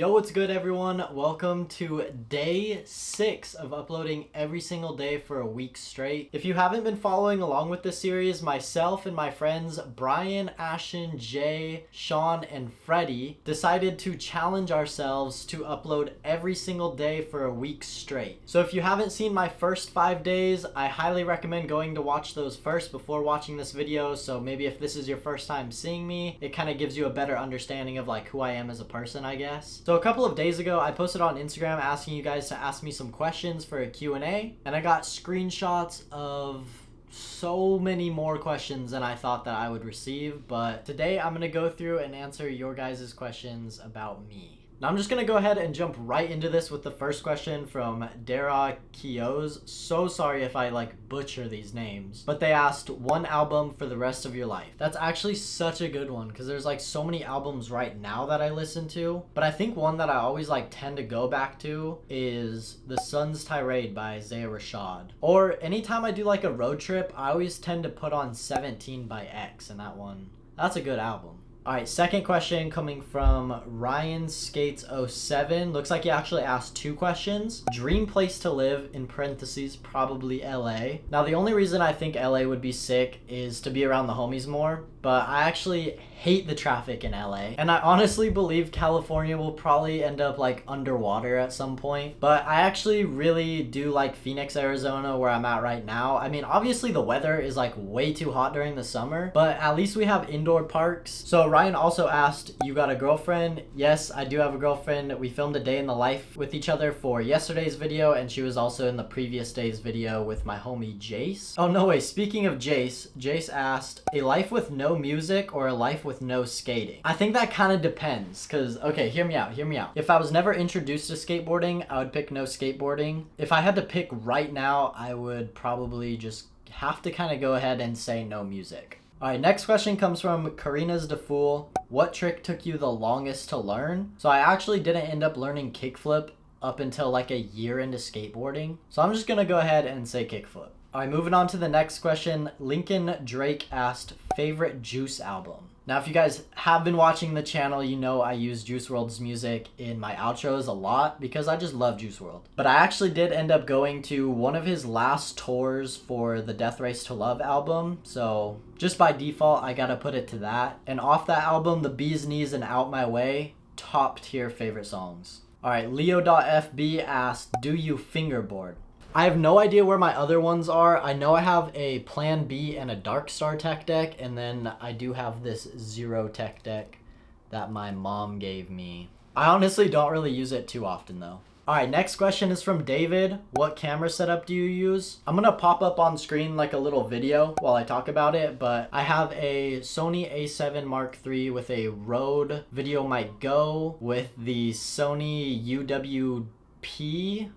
Yo, what's good everyone? Welcome to day 6 of uploading every single day for a week straight. If you haven't been following along with this series, myself and my friends Brian, Ashton, Jay, Sean, and Freddie decided to challenge ourselves to upload every single day for a week straight. So if you haven't seen my first 5 days, I highly recommend going to watch those first before watching this video. So maybe if this is your first time seeing me, it kind of gives you a better understanding of like who I am as a person, I guess. So a couple of days ago, I posted on Instagram asking you guys to ask me some questions for a Q&A, and I got screenshots of so many more questions than I thought that I would receive. But today I'm going to go through and answer your guys' questions about me. Now I'm just going to go ahead and jump right into this with the first question from Dara Kios. So sorry if I butcher these names, but they asked one album for the rest of your life. That's actually such a good one because there's so many albums right now that I listen to, but I think one that I always tend to go back to is The Sun's Tirade by Isaiah Rashad. Or anytime I do a road trip, I always tend to put on 17 by X, and that's a good album. Alright, second question coming from Ryan Skates 07. Looks like he actually asked 2 questions. Dream place to live, in parentheses, probably LA. Now the only reason I think LA would be sick is to be around the homies more, but I actually hate the traffic in LA. And I honestly believe California will probably end up underwater at some point. But I actually really do like Phoenix, Arizona, where I'm at right now. I mean, obviously the weather is way too hot during the summer, but at least we have indoor parks. So Ryan also asked, you got a girlfriend? Yes, I do have a girlfriend. We filmed a day in the life with each other for yesterday's video, and she was also in the previous day's video with my homie Jace. Oh no way, speaking of Jace, Jace asked, a life with no music or a life with no skating? I think that kind of depends, because, okay, hear me out. If I was never introduced to skateboarding, I would pick no skateboarding. If I had to pick right now, I would probably just have to kind of go ahead and say no music. Alright, next question comes from Karina's the Fool. What trick took you the longest to learn? So I actually didn't end up learning kickflip up until a year into skateboarding. So I'm just gonna go ahead and say kickflip. Alright, moving on to the next question. Lincoln Drake asked, favorite Juice album? Now, if you guys have been watching the channel, you know I use Juice WRLD's music in my outros a lot because I just love Juice WRLD. But I actually did end up going to one of his last tours for the Death Race to Love album. So just by default, I gotta put it to that. And off that album, The Bee's Knees and Out My Way, top tier favorite songs. Alright, Leo.fb asked, do you fingerboard? I have no idea where my other ones are. I know I have a Plan B and a Dark Star tech deck, and then I do have this Zero tech deck that my mom gave me. I honestly don't really use it too often though. Alright, next question is from David. What camera setup do you use? I'm gonna pop up on screen a little video while I talk about it, but I have a Sony a7 Mark III with a Rode VideoMic Go with the Sony UWP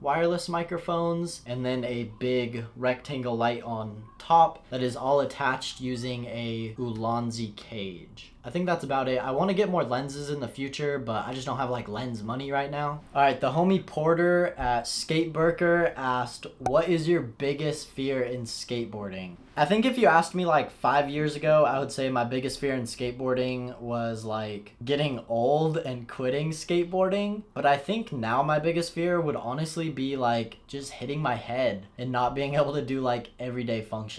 wireless microphones, and then a big rectangle light on top that is all attached using a Ulanzi cage. I think that's about it. I want to get more lenses in the future, but I just don't have lens money right now. Alright, the homie Porter at Skateburger asked, what is your biggest fear in skateboarding? I think if you asked me 5 years ago, I would say my biggest fear in skateboarding was getting old and quitting skateboarding. But I think now my biggest fear would honestly be just hitting my head and not being able to do everyday functions.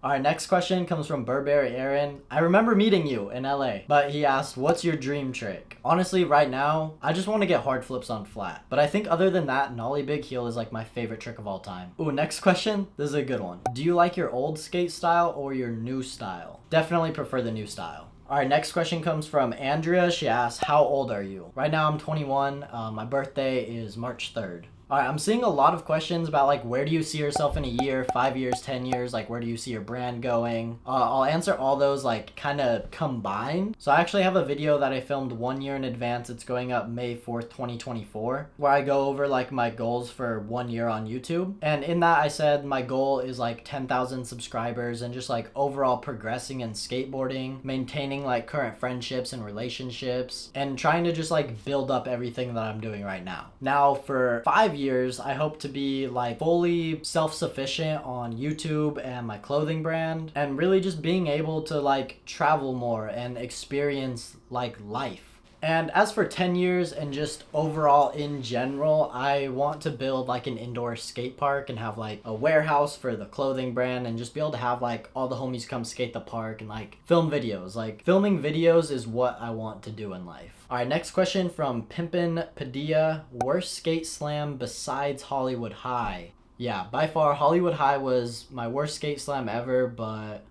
Alright, next question comes from Burberry Aaron. I remember meeting you in LA, but he asked, what's your dream trick? Honestly, right now, I just want to get hard flips on flat. But I think other than that, nollie big heel is my favorite trick of all time. Ooh, next question. This is a good one. Do you like your old skate style or your new style? Definitely prefer the new style. Alright, next question comes from Andrea. She asks, how old are you? Right now I'm 21. My birthday is March 3rd. Alright, I'm seeing a lot of questions about where do you see yourself in a year, 5 years, 10 years, where do you see your brand going? I'll answer all those kind of combined. So I actually have a video that I filmed 1 year in advance. It's going up May 4th, 2024, where I go over my goals for 1 year on YouTube. And in that I said my goal is 10,000 subscribers and just overall progressing in skateboarding, maintaining current friendships and relationships, and trying to just build up everything that I'm doing right now. Now for 5 years, I hope to be fully self-sufficient on YouTube and my clothing brand, and really just being able to travel more and experience life. And as for 10 years and just overall in general, I want to build like an indoor skate park and have like a warehouse for the clothing brand and just be able to have like all the homies come skate the park and like film videos. Like filming videos is what I want to do in life. All right, next question from Pimpin' Padilla. Worst skate slam besides Hollywood High? Yeah, by far Hollywood High was my worst skate slam ever, but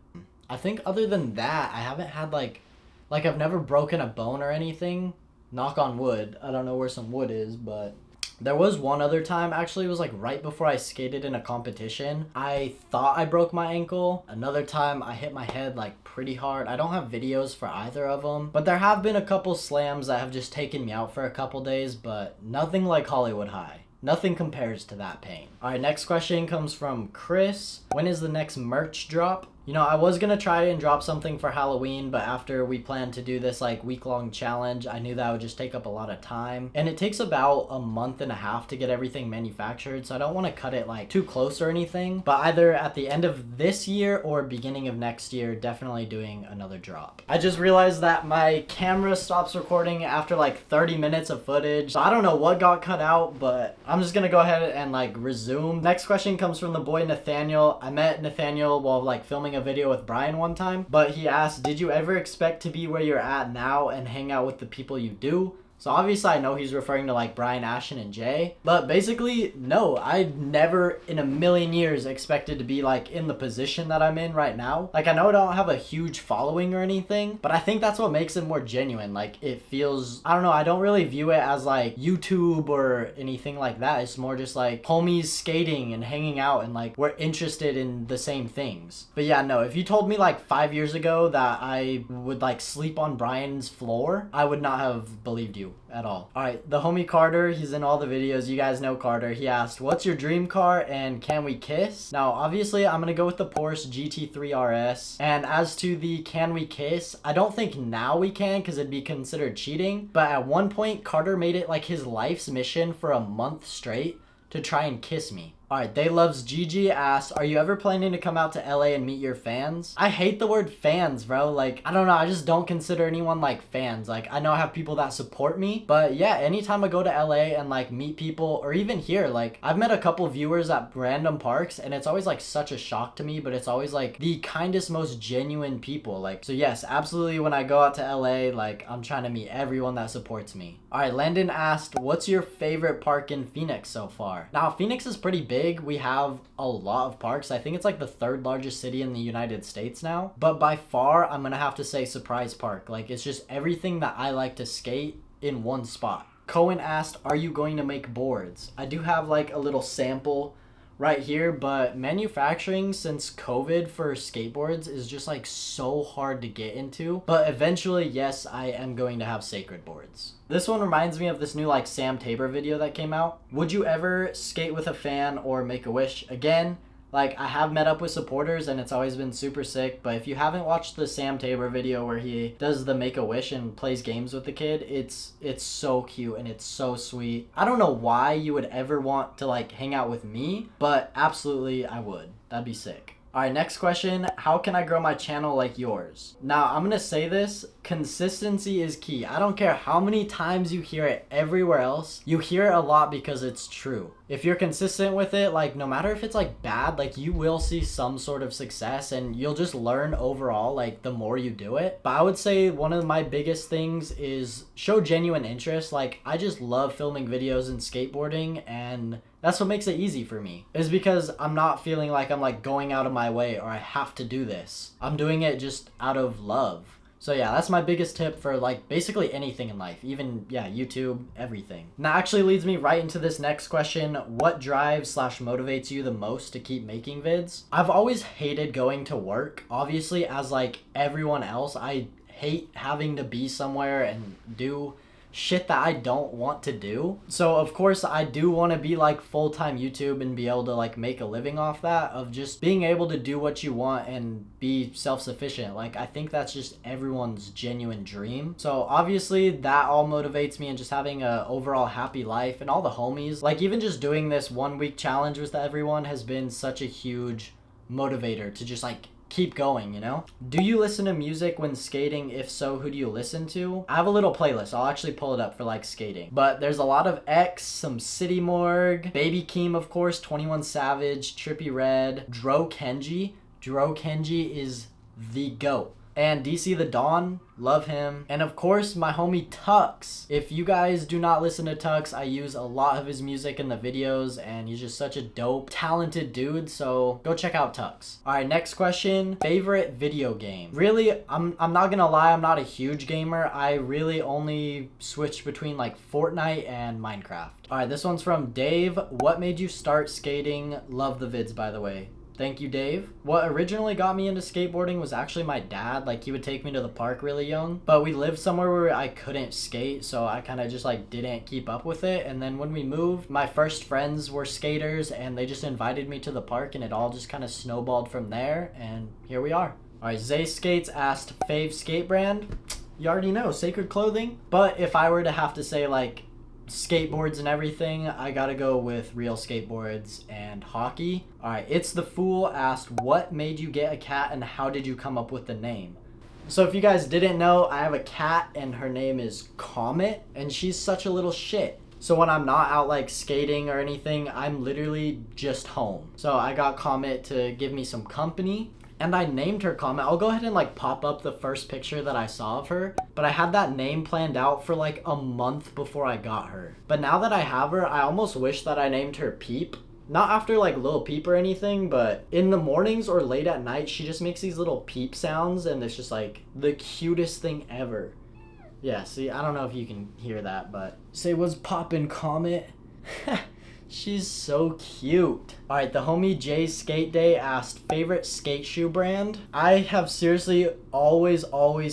I think other than that, I haven't had like I've never broken a bone or anything. Knock on wood. I don't know where some wood is, but there was one other time, actually. It was like right before I skated in a competition. I thought I broke my ankle. Another time I hit my head like pretty hard. I don't have videos for either of them, but there have been a couple slams that have just taken me out for a couple days, but nothing like Hollywood High. Nothing compares to that pain. All right, next question comes from Chris. When is the next merch drop? You know, I was gonna try and drop something for Halloween, but after we planned to do this like week-long challenge, I knew that would just take up a lot of time. And it takes about a month and a half to get everything manufactured, so I don't want to cut it like too close or anything. But either at the end of this year or beginning of next year, definitely doing another drop. I just realized that my camera stops recording after like 30 minutes of footage. So I don't know what got cut out, but I'm just gonna go ahead and like resume. Next question comes from the boy Nathaniel. I met Nathaniel while like filming a video with Brian one time, but he asked, did you ever expect to be where you're at now and hang out with the people you do? So obviously I know he's referring to like Brian, Ashton, and Jay, but basically no, I never in a million years expected to be like in the position that I'm in right now. Like I know I don't have a huge following or anything, but I think that's what makes it more genuine. Like it feels, I don't know, I don't really view it as like YouTube or anything like that. It's more just like homies skating and hanging out and like we're interested in the same things. But yeah, no, if you told me like 5 years ago that I would like sleep on Brian's floor, I would not have believed you at all. All right, the homie Carter, he's in all the videos. You guys know Carter. He asked, what's your dream car and can we kiss? Now, obviously, I'm gonna go with the Porsche GT3 RS. And as to the can we kiss, I don't think now we can because it'd be considered cheating. But at one point, Carter made it like his life's mission for a month straight to try and kiss me. Alright, They Loves Gigi asked, are you ever planning to come out to LA and meet your fans? I hate the word fans, bro. Like, I don't know, I just don't consider anyone like fans. Like, I know I have people that support me, but yeah, anytime I go to LA and like meet people, or even here, like, I've met a couple viewers at random parks, and it's always like such a shock to me, but it's always like the kindest, most genuine people. Like, so yes, absolutely when I go out to LA, like, I'm trying to meet everyone that supports me. Alright, Landon asked, what's your favorite park in Phoenix so far? Now, Phoenix is pretty big. We have a lot of parks. I think it's like the 3rd largest city in the United States now. But by far, I'm gonna have to say Surprise Park. Like, it's just everything that I like to skate in one spot. Cohen asked, are you going to make boards? I do have like a little sample right here, but manufacturing since COVID for skateboards is just like so hard to get into. But eventually, yes, I am going to have SAKRED boards. This one reminds me of this new like Sam Tabor video that came out. Would you ever skate with a fan or make a wish? Again, like I have met up with supporters and it's always been super sick, but if you haven't watched the Sam Tabor video where he does the Make-A-Wish and plays games with the kid, it's so cute and it's so sweet. I don't know why you would ever want to like hang out with me, but absolutely I would. That'd be sick. Alright, next question. How can I grow my channel like yours? Now, I'm gonna say this. Consistency is key. I don't care how many times you hear it everywhere else. You hear it a lot because it's true. If you're consistent with it, like no matter if it's like bad, like you will see some sort of success and you'll just learn overall like the more you do it. But I would say one of my biggest things is show genuine interest. Like I just love filming videos and skateboarding, and that's what makes it easy for me, is because I'm not feeling like I'm like going out of my way or I have to do this. I'm doing it just out of love. So yeah, that's my biggest tip for like basically anything in life, even yeah, YouTube, everything. And that actually leads me right into this next question. What drives / motivates you the most to keep making vids? I've always hated going to work. Obviously, as like everyone else, I hate having to be somewhere and do shit that I don't want to do. So of course I do want to be like full-time YouTube and be able to like make a living off that, of just being able to do what you want and be self-sufficient. Like I think that's just everyone's genuine dream. So obviously that all motivates me, and just having a overall happy life and all the homies. Like even just doing this 1 week challenge with everyone has been such a huge motivator to just like keep going, you know? Do you listen to music when skating? If so, who do you listen to? I have a little playlist. I'll actually pull it up for like skating. But there's a lot of X, some City Morgue, Baby Keem, of course, 21 Savage, Trippie Redd, Dro Kenji. Dro Kenji is the GOAT. And DC the Dawn, love him. And of course, my homie Tux. If you guys do not listen to Tux, I use a lot of his music in the videos, and he's just such a dope, talented dude, so go check out Tux. Alright, next question. Favorite video game? Really, I'm not gonna lie, I'm not a huge gamer. I really only switch between like Fortnite and Minecraft. Alright, this one's from Dave. What made you start skating? Love the vids, by the way. Thank you, Dave. What originally got me into skateboarding was actually my dad. Like, he would take me to the park really young, but we lived somewhere where I couldn't skate, so I kind of just like didn't keep up with it. And then when we moved, my first friends were skaters, and they just invited me to the park, and it all just kind of snowballed from there, and here we are. All right, Zay Skates asked, fave skate brand? You already know, SAKRED clothing. But if I were to have to say like skateboards and everything, I gotta go with Real Skateboards and hockey. Alright, It's the Fool asked, what made you get a cat and how did you come up with the name? So if you guys didn't know, I have a cat and her name is Comet, and she's such a little shit. So when I'm not out like skating or anything, I'm literally just home. So I got Comet to give me some company, and I named her Comet. I'll go ahead and like pop up the first picture that I saw of her, but I had that name planned out for like a month before I got her. But now that I have her, I almost wish that I named her Peep. Not after like Lil Peep or anything, but in the mornings or late at night, she just makes these little peep sounds, and it's just like the cutest thing ever. Yeah, see, I don't know if you can hear that, but say what's poppin', Comet. She's so cute. Alright, the homie Jay Skate Day asked, favorite skate shoe brand? I have seriously always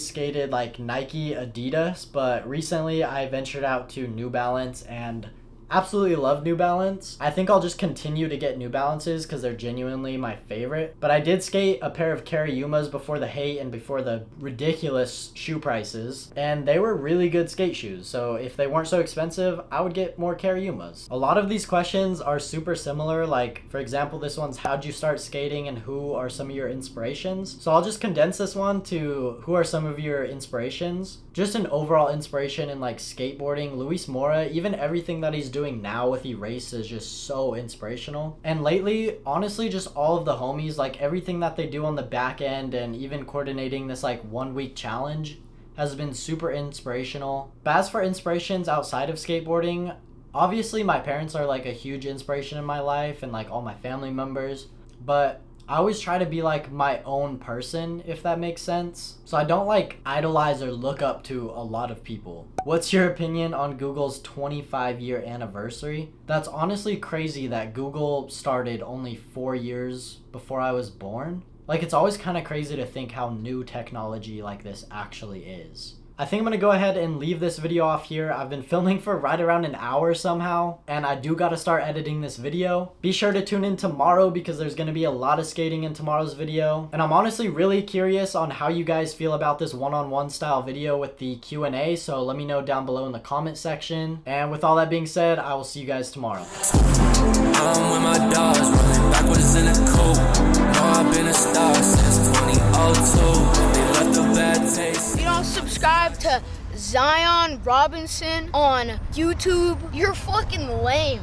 skated like Nike, Adidas, but recently I ventured out to New Balance and absolutely love New Balance. I think I'll just continue to get New Balances because they're genuinely my favorite. But I did skate a pair of Kariyumas before the hate and before the ridiculous shoe prices, and they were really good skate shoes. So if they weren't so expensive, I would get more Kariyumas. A lot of these questions are super similar. Like, for example, this one's how'd you start skating and who are some of your inspirations? So I'll just condense this one to who are some of your inspirations. Just an overall inspiration in like skateboarding. Luis Mora, even everything that he's doing now with Erase is just so inspirational. And lately, honestly, just all of the homies, like everything that they do on the back end and even coordinating this like 1 week challenge has been super inspirational. But as for inspirations outside of skateboarding, obviously my parents are like a huge inspiration in my life and like all my family members, but I always try to be like my own person, if that makes sense. So I don't like idolize or look up to a lot of people. What's your opinion on Google's 25-year anniversary? That's honestly crazy that Google started only 4 years before I was born. Like, it's always kind of crazy to think how new technology like this actually is. I think I'm gonna go ahead and leave this video off here. I've been filming for right around an hour somehow, and I do gotta start editing this video. Be sure to tune in tomorrow because there's gonna be a lot of skating in tomorrow's video. And I'm honestly really curious on how you guys feel about this one-on-one style video with the Q&A, so let me know down below in the comment section. And with all that being said, I will see you guys tomorrow. I'm with my dogs, running backwards in a coupe. No, I've been a star since 2002. They left a bad taste. If you don't subscribe to Zion Robinson on YouTube, you're fucking lame.